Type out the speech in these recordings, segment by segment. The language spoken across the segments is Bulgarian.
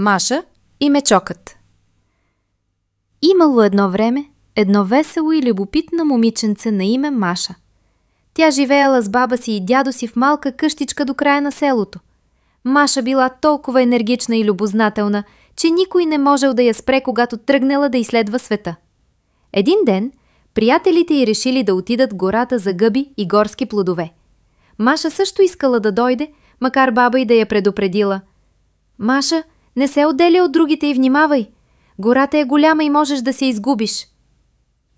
Маша и мечокът. Имало едно време едно весело и любопитно момиченце на име Маша. Тя живеела с баба си и дядо си в малка къщичка до края на селото. Маша била толкова енергична и любознателна, че никой не можел да я спре, когато тръгнала да изследва света. Един ден приятелите й решили да отидат в гората за гъби и горски плодове. Маша също искала да дойде, макар баба й да я предупредила. Маша, не се отделя от другите и внимавай. Гората е голяма и можеш да се изгубиш.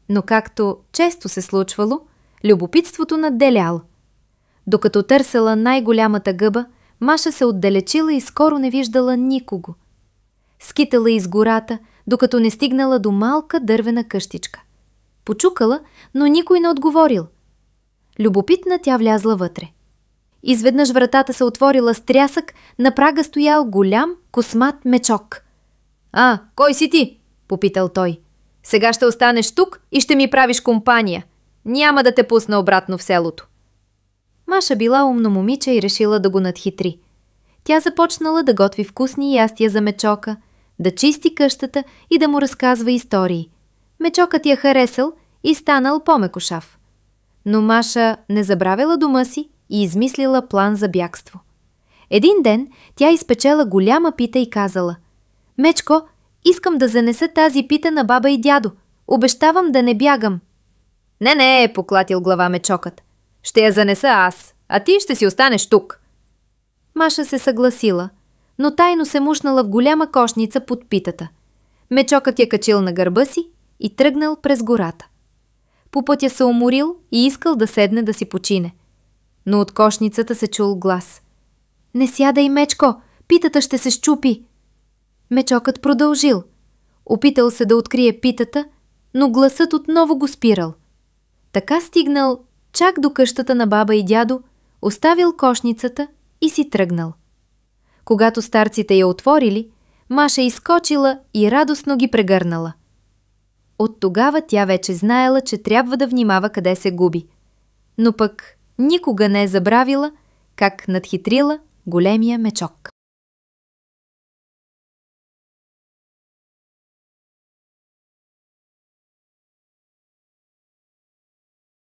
Но както често се случвало, любопитството надделяло. Докато търсела най-голямата гъба, Маша се отдалечила и скоро не виждала никого. Скитала из гората, докато не стигнала до малка дървена къщичка. Почукала, но никой не отговорил. Любопитна тя влязла вътре. Изведнъж вратата се отворила с трясък, на прага стоял голям космат мечок. «А, кой си ти?» попитал той. «Сега ще останеш тук и ще ми правиш компания. Няма да те пусна обратно в селото». Маша била умно момиче и решила да го надхитри. Тя започнала да готви вкусни ястия за мечока, да чисти къщата и да му разказва истории. Мечокът я харесал и станал по-мекошав. Но Маша не забравила дома си и измислила план за бягство. Един ден тя изпечела голяма пита и казала: «Мечко, искам да занеса тази пита на баба и дядо. Обещавам да не бягам». «Не, поклатил глава мечокът. Ще я занеса аз, а ти ще си останеш тук». Маша се съгласила, но тайно се мушнала в голяма кошница под питата. Мечокът я качил на гърба си и тръгнал през гората. По пътя се уморил и искал да седне да си почине. Но от кошницата се чул глас: «Не сядай, Мечко, питата ще се счупи». Мечокът продължил. Опитал се да открие питата, но гласът отново го спирал. Така стигнал чак до къщата на баба и дядо, оставил кошницата и си тръгнал. Когато старците я отворили, Маша изскочила и радостно ги прегърнала. От тогава тя вече знаела, че трябва да внимава къде се губи. Но пък никога не е забравила как надхитрила големия мечок.